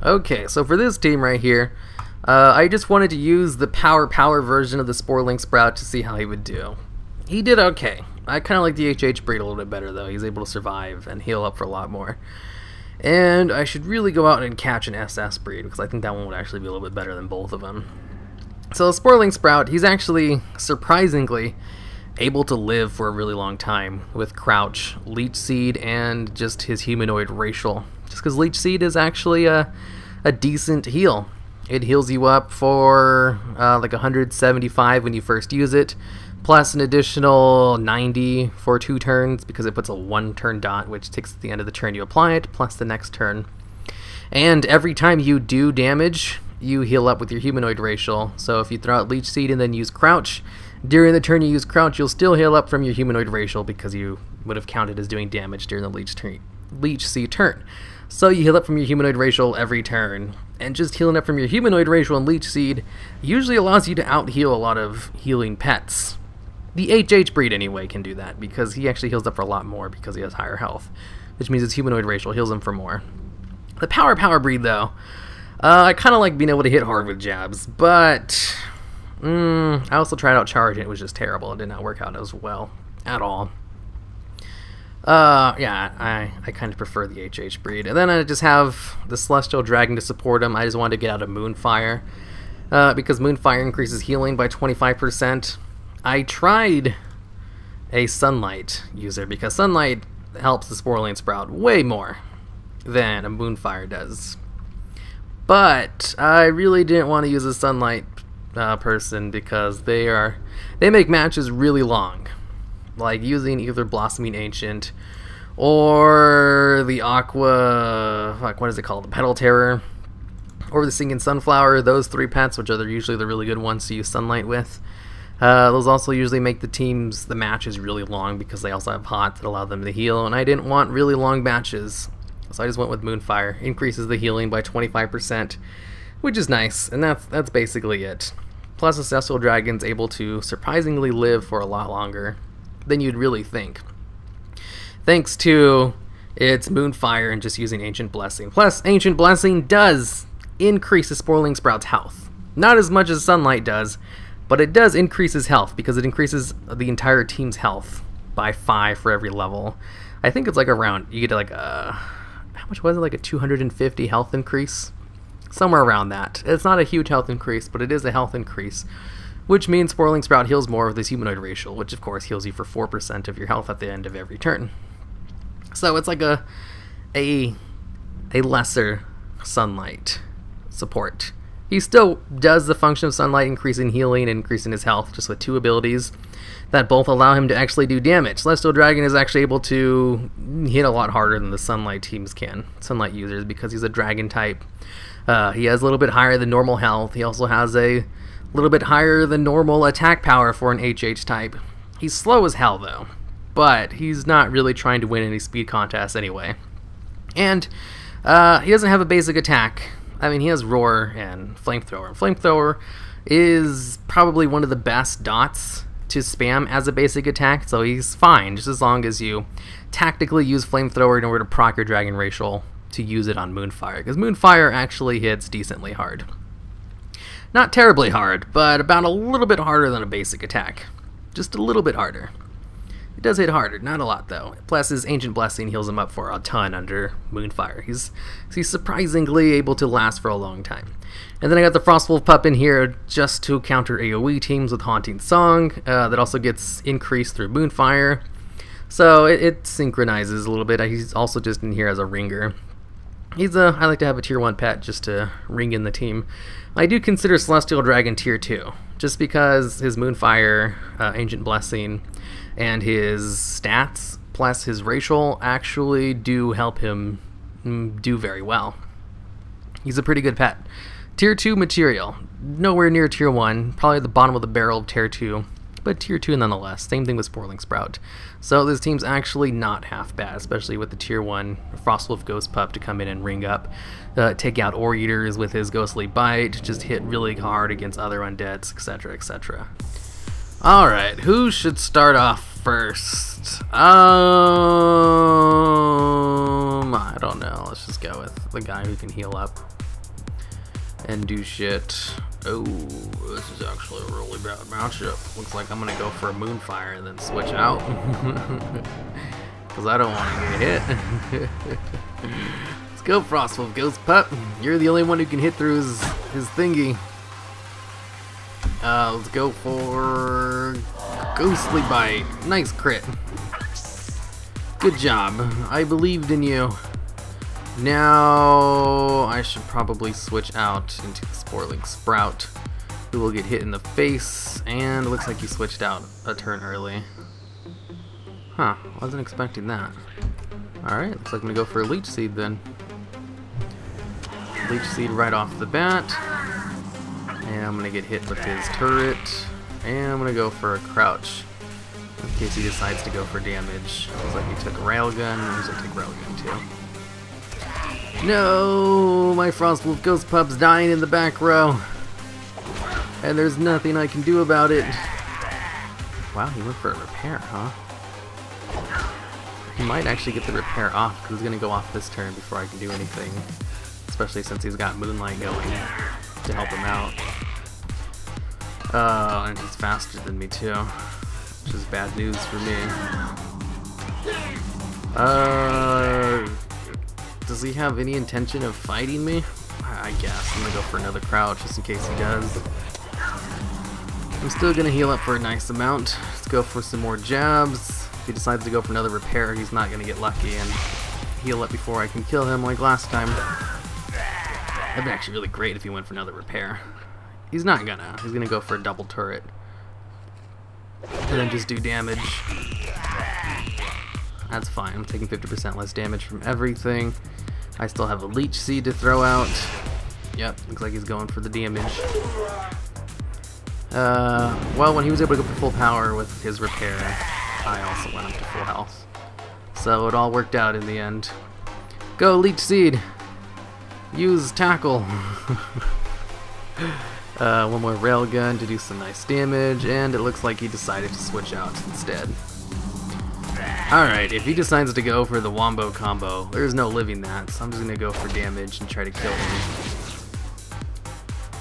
Okay, so for this team right here, I just wanted to use the power version of the Sporeling Sprout to see how he would do. He did okay. I kind of like the HH breed a little bit better though. He's able to survive and heal up for a lot more. And I should really go out and catch an SS breed because I think that one would actually be a little bit better than both of them. So the Sporeling Sprout, he's actually surprisingly able to live for a really long time with Crouch, Leech Seed, and just his humanoid racial. Just because Leech Seed is actually a decent heal. It heals you up for like 175 when you first use it, plus an additional 90 for 2 turns because it puts a 1-turn dot, which takes the end of the turn you apply it, plus the next turn. And every time you do damage, you heal up with your humanoid racial. So if you throw out Leech Seed and then use Crouch, during the turn you use Crouch, you'll still heal up from your humanoid racial because you would have counted as doing damage during the Leech Seed turn. So you heal up from your humanoid racial every turn, and just healing up from your humanoid racial and Leech Seed usually allows you to out-heal a lot of healing pets. The HH breed anyway can do that, because he actually heals up for a lot more because he has higher health, which means his humanoid racial heals him for more. The power breed though, I kind of like being able to hit hard with jabs, but I also tried out charge and it was just terrible. It did not work out as well at all. Yeah, I kind of prefer the HH breed. And then I just have the Celestial Dragon to support him. I just wanted to get out of Moonfire, because Moonfire increases healing by 25%. I tried a Sunlight user, because Sunlight helps the Sporeling Sprout way more than a Moonfire does. But I really didn't want to use a Sunlight person, because they make matches really long. Like using either Blossoming Ancient or the Aqua, what is it called, the Petal Terror, or the Singing Sunflower, those 3 pets, which are usually the really good ones to use Sunlight with. Those also usually make the matches really long because they also have pots that allow them to heal, and I didn't want really long matches, so I just went with Moonfire. Increases the healing by 25%, which is nice, and that's basically it. Plus the Celestial Dragon's able to surprisingly live for a lot longer than you'd really think, thanks to its Moonfire and just using Ancient Blessing. Plus, Ancient Blessing does increase the Sporeling Sprout's health. Not as much as Sunlight does, but it does increase his health, because it increases the entire team's health by 5 for every level. I think it's like around, you get like how much was it, like a 250 health increase? Somewhere around that. It's not a huge health increase, but it is a health increase, which means Sporeling Sprout heals more with his humanoid racial, which of course heals you for 4% of your health at the end of every turn. So it's like a lesser Sunlight support. He still does the function of Sunlight, increasing healing and increasing his health, just with 2 abilities that both allow him to actually do damage. Celestial Dragon is actually able to hit a lot harder than the Sunlight teams can, Sunlight users, because he's a dragon type. He has a little bit higher than normal health. He also has a little bit higher than normal attack power for an HH type. He's slow as hell though, but he's not really trying to win any speed contests anyway. And he doesn't have a basic attack. I mean, he has Roar and Flamethrower. Flamethrower is probably one of the best dots to spam as a basic attack, so he's fine, just as long as you tactically use Flamethrower in order to proc your Dragon Racial to use it on Moonfire, because Moonfire actually hits decently hard. Not terribly hard, but about a little bit harder than a basic attack. Just a little bit harder. It does hit harder, not a lot though. Plus his Ancient Blessing heals him up for a ton under Moonfire. He's surprisingly able to last for a long time. And then I got the Frostwolf Pup in here just to counter AoE teams with Haunting Song. That also gets increased through Moonfire. So it synchronizes a little bit. He's also just in here as a ringer. I like to have a tier 1 pet just to ring in the team. I do consider Celestial Dragon tier 2, just because his Moonfire, Ancient Blessing, and his stats, plus his racial, actually do help him do very well. He's a pretty good pet. Tier 2 material. Nowhere near tier 1, probably at the bottom of the barrel of tier 2. But tier 2 nonetheless. Same thing with Sporeling Sprout. So this team's actually not half bad, especially with the tier 1 Frostwolf Ghostpup to come in and ring up. Take out Ore Eaters with his Ghostly Bite, just hit really hard against other undeads, etc, etc. Alright, who should start off first? I don't know. Let's just go with the guy who can heal up. and do shit. Oh, this is actually a really bad matchup. Looks like I'm gonna go for a Moonfire and then switch out. Because I don't want to get hit. Let's go, Frostwolf Ghostpup. You're the only one who can hit through his thingy. Let's go for Ghostly Bite. Nice crit. Good job. I believed in you. Now I should probably switch out into the Sporeling Sprout, who will get hit in the face, and looks like he switched out a turn early. Huh, wasn't expecting that. Alright, looks like I'm gonna go for a Leech Seed then. Leech Seed right off the bat. And I'm gonna get hit with his turret. And I'm gonna go for a Crouch, in case he decides to go for damage. Looks like he took a Railgun, he's gonna take Railgun too. No, my Frostwolf Ghostpup's dying in the back row. And there's nothing I can do about it. Wow, he went for a repair, huh? He might actually get the repair off, because he's going to go off this turn before I can do anything. Especially since he's got Moonlight going to help him out. And he's faster than me too, which is bad news for me. Does he have any intention of fighting me? I guess. I'm gonna go for another Crouch just in case he does. I'm still gonna heal up for a nice amount. Let's go for some more jabs. If he decides to go for another repair, he's not gonna get lucky and heal up before I can kill him like last time. That'd be actually really great if he went for another repair. He's not gonna. He's gonna go for a double turret. And then just do damage. That's fine. I'm taking 50% less damage from everything. I still have a Leech Seed to throw out. Yep, looks like he's going for the damage. Well, when he was able to go for full power with his repair, I also went up to full health. So it all worked out in the end. Go, Leech Seed! Use Tackle! One more Railgun to do some nice damage, and it looks like he decided to switch out instead. Alright, if he decides to go for the Wombo combo, there's no living that, so I'm just gonna go for damage and try to kill him.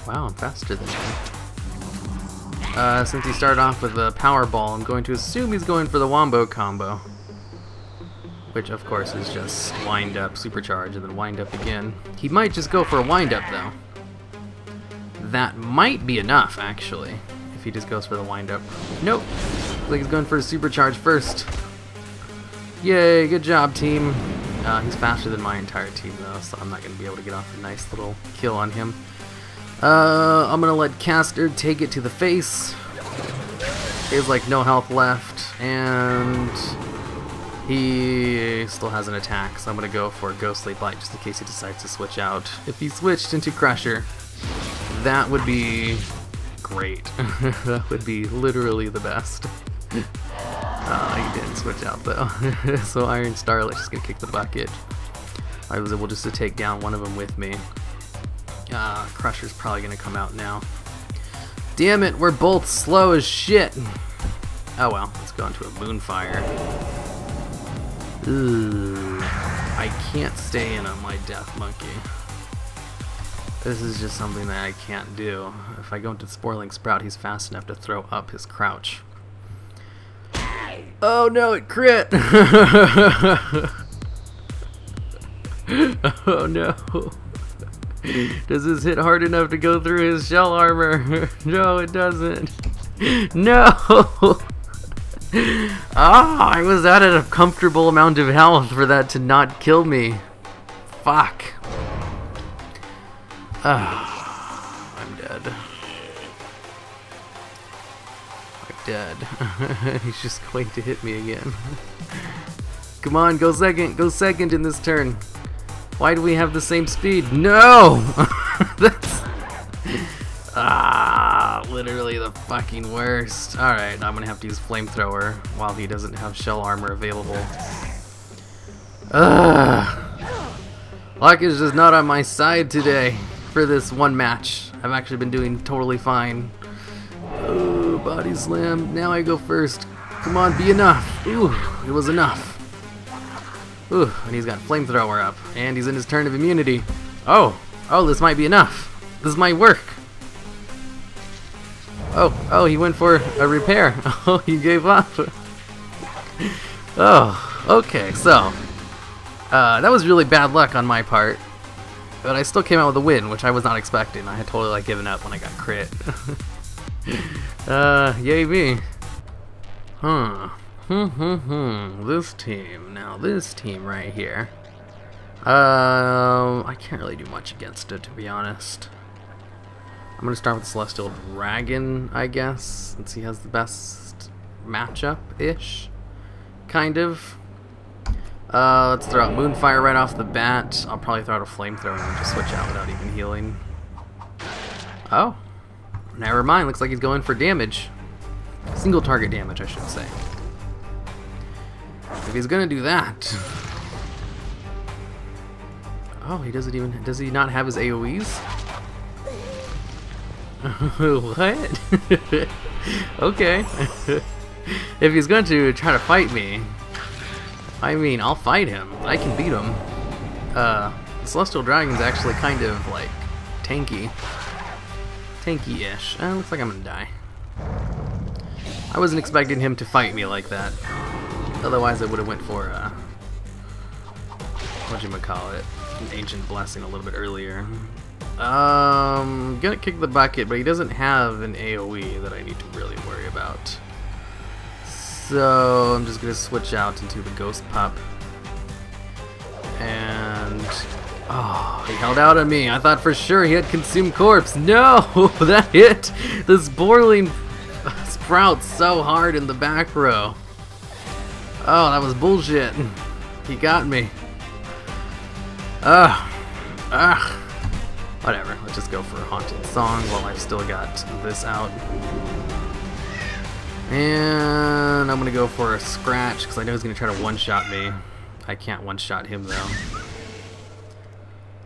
Wow, I'm faster than him. Since he started off with a Power Ball, I'm going to assume he's going for the Wombo combo. Which, of course, is just wind up, supercharge, and then wind up again. He might just go for a wind up, though. That might be enough, actually, if he just goes for the wind up. Nope. Looks like he's going for a supercharge first. Yay, good job, team. He's faster than my entire team, though, so I'm not going to be able to get off a nice little kill on him. I'm going to let Caster take it to the face. He has, like, no health left, and he still has an attack, so I'm going to go for Ghostly Bite just in case he decides to switch out. If he switched into Crusher, that would be great. That would be literally the best. He didn't switch out though. So Iron Starlight's just gonna kick the bucket. I was able just to take down one of them with me. Crusher's probably gonna come out now. Damn it, we're both slow as shit. Oh well, let's go into a Moonfire. Ooh, I can't stay in on my Death Monkey. This is just something that I can't do. If I go into Sporeling Sprout, he's fast enough to throw up his Crouch. Oh no, it crit! Oh no. Does this hit hard enough to go through his shell armor? No, it doesn't. No! Ah, I was at a comfortable amount of health for that to not kill me. Fuck. I'm dead. Dead. He's just going to hit me again. Come on, go second in this turn. Why do we have the same speed? No! That's literally the fucking worst. Alright, I'm gonna have to use Flamethrower while he doesn't have shell armor available. Luck is just not on my side today for this one match. I've actually been doing totally fine. Oh, body slam. Now I go first. Come on, be enough. Ooh, it was enough. Ooh, and he's got Flamethrower up. And he's in his turn of immunity. Oh, this might be enough. This might work. Oh, he went for a repair. Oh, he gave up. Oh, okay, so that was really bad luck on my part, but I still came out with a win, which I was not expecting. I had totally like given up when I got crit. Yay me. This team. Now this team right here. I can't really do much against it, to be honest. I'm gonna start with Celestial Dragon, I guess, since he has the best matchup-ish, kind of. Let's throw out Moonfire right off the bat. I'll probably throw out a Flamethrower and just switch out without even healing. Oh, never mind. Looks like he's going for damage. Single target damage, I should say. If he's gonna do that. Oh, he doesn't even. Does he not have his AoEs? What? Okay. If he's going to try to fight me, I mean, I'll fight him. I can beat him. The Celestial Dragon's actually kind of like tanky. Tanky-ish. Looks like I'm gonna die. I wasn't expecting him to fight me like that. Otherwise, I would have went for whatchamacallit, an Ancient Blessing a little bit earlier. Gonna kick the bucket, but he doesn't have an AoE that I need to really worry about. So I'm just gonna switch out into the Ghostpup. And oh, he held out on me. I thought for sure he had Consumed Corpse. No, that hit the Sporeling Sprout so hard in the back row. Oh, that was bullshit. He got me. Whatever, let's just go for a Haunted Song while I've still got this out. And I'm gonna go for a Scratch, because I know he's gonna try to one-shot me. I can't one-shot him though.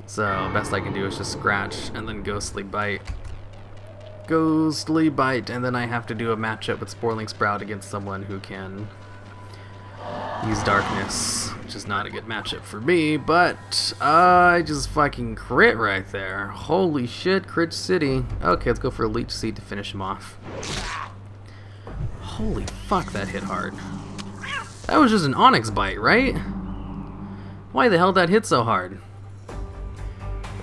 So, best I can do is just Scratch, and then Ghostly Bite. Ghostly Bite, and then I have to do a matchup with Sporeling Sprout against someone who can use Darkness, which is not a good matchup for me, but I just fucking crit right there. Holy shit, crit city. Okay, let's go for a Leech Seed to finish him off. Holy fuck, that hit hard. That was just an Onyx Bite, right? Why the hell did that hit so hard?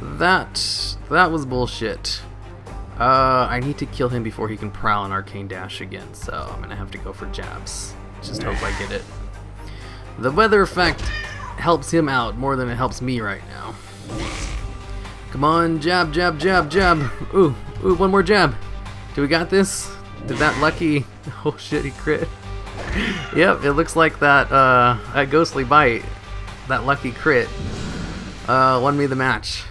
That was bullshit. I need to kill him before he can prowl an Arcane Dash again, so I'm gonna have to go for jabs. Just hope I get it. The weather effect helps him out more than it helps me right now. Come on, jab, jab, jab, jab. Ooh, one more jab. Do we got this? Did that lucky... Oh shit, he crit. Yep, it looks like that, that Ghostly Bite, that lucky crit, won me the match.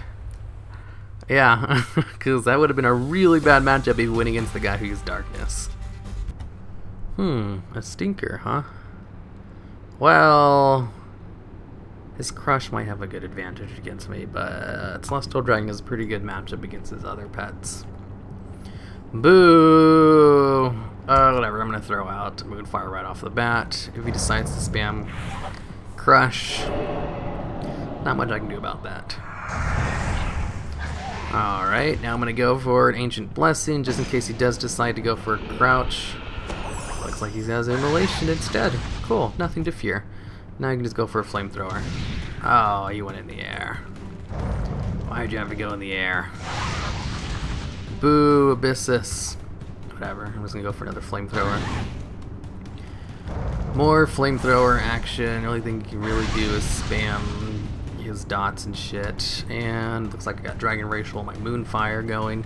Yeah, because that would have been a really bad matchup if he went against the guy who used Darkness. A stinker, huh? Well, his Crush might have a good advantage against me, but Celestial Dragon is a pretty good matchup against his other pets. Boo! Whatever, I'm gonna throw out Moonfire right off the bat. If he decides to spam Crush, not much I can do about that. Alright, now I'm gonna go for an Ancient Blessing, just in case he does decide to go for a Crouch. Looks like he has Immolation instead. Cool, nothing to fear. Now I can just go for a Flamethrower. Oh, he went in the air. Why'd you have to go in the air? Boo, Abyssus. Whatever, I'm just gonna go for another Flamethrower. More Flamethrower action. The only thing you can really do is spam his dots and shit. And looks like I got Dragon Racial and my Moonfire going.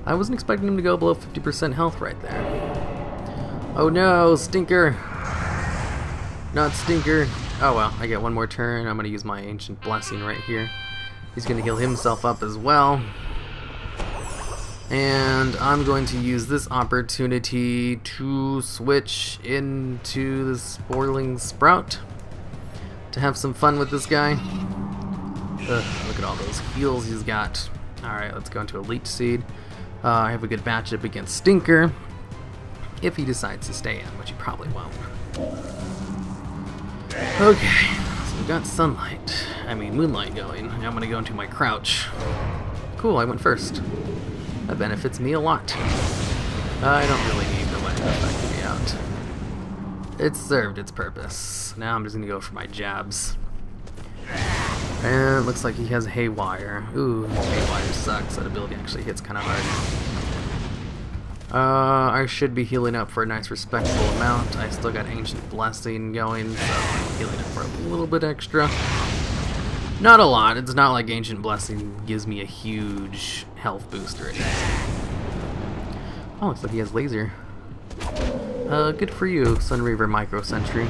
I wasn't expecting him to go below 50% health right there. Oh no, Stinker! Not Stinker. Oh well, I get one more turn. I'm gonna use my Ancient Blessing right here. He's gonna heal himself up as well. And I'm going to use this opportunity to switch into the Sporeling Sprout to have some fun with this guy. Look at all those heals he's got. Alright, let's go into a Leech Seed. I have a good matchup against Stinker, if he decides to stay in, which he probably won't. Okay, so we got Moonlight going. Now I'm going to go into my Crouch. Cool, I went first. That benefits me a lot. I don't really need the way to affect me out. It served its purpose. Now I'm just gonna go for my jabs. And it looks like he has Haywire. Ooh, Haywire sucks. That ability actually hits kind of hard. I should be healing up for a nice respectable amount. I still got Ancient Blessing going, so I'm healing up for a little bit extra. Not a lot. It's not like Ancient Blessing gives me a huge health boost or anything. Oh, looks like he has laser. Good for you, Sunreaver Micro Sentry.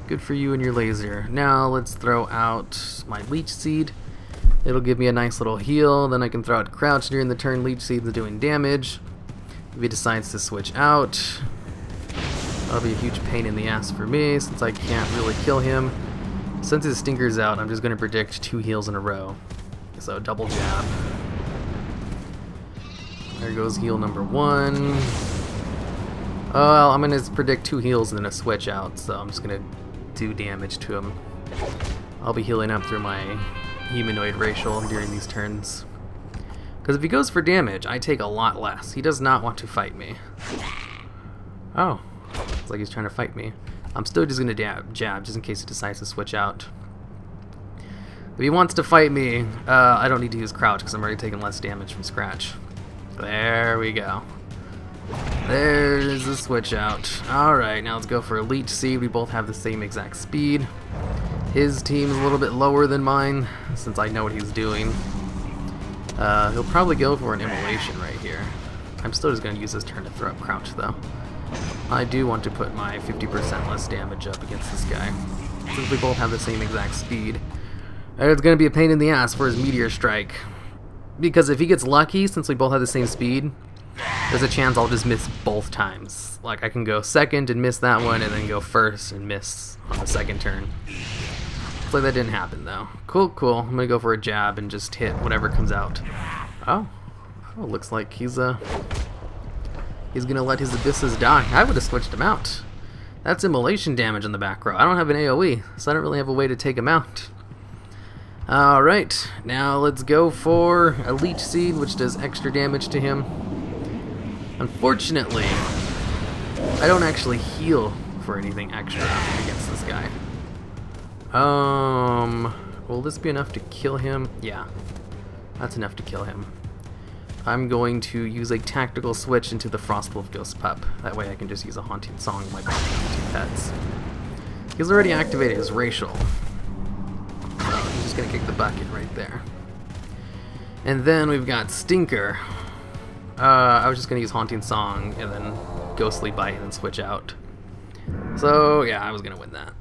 Good for you and your laser. Now let's throw out my Leech Seed. It'll give me a nice little heal. Then I can throw out Crouch during the turn Leech Seed is doing damage. If he decides to switch out, that'll be a huge pain in the ass for me since I can't really kill him. Since his Stinker's out, I'm just going to predict 2 heals in a row. So double jab. There goes heal number 1. Oh, well, I'm going to predict 2 heals and then a switch out, so I'm just going to do damage to him. I'll be healing up through my humanoid racial during these turns. Because if he goes for damage, I take a lot less. He does not want to fight me. Oh, it's like he's trying to fight me. I'm still just going to jab just in case he decides to switch out. If he wants to fight me, I don't need to use Crouch because I'm already taking less damage from scratch. There we go. There's the switch out. Alright, now let's go for a Leech Seed. We both have the same exact speed. His team's a little bit lower than mine, since I know what he's doing. He'll probably go for an Immolation right here. I'm still just going to use this turn to throw up Crouch, though. I do want to put my 50% less damage up against this guy, since we both have the same exact speed. And it's going to be a pain in the ass for his Meteor Strike. Because if he gets lucky, since we both have the same speed, there's a chance I'll just miss both times. Like, I can go second and miss that one, and then go first and miss on the second turn. Looks like that didn't happen, though. Cool, cool. I'm gonna go for a jab and just hit whatever comes out. Oh. Oh, looks like he's gonna let his Abysses die. I would have switched him out. That's Immolation damage in the back row. I don't have an AoE, so I don't really have a way to take him out. Alright, now let's go for a Leech Seed, which does extra damage to him. Unfortunately, I don't actually heal for anything extra against this guy. Will this be enough to kill him? Yeah, that's enough to kill him. I'm going to use a tactical switch into the Frostwolf Ghostpup. That way I can just use a Haunting Song with my two pets. He's already activated his racial. So he's just going to kick the bucket right there. And then we've got Stinker. I was just going to use Haunting Song and then Ghostly Bite and then switch out. So yeah, I was going to win that.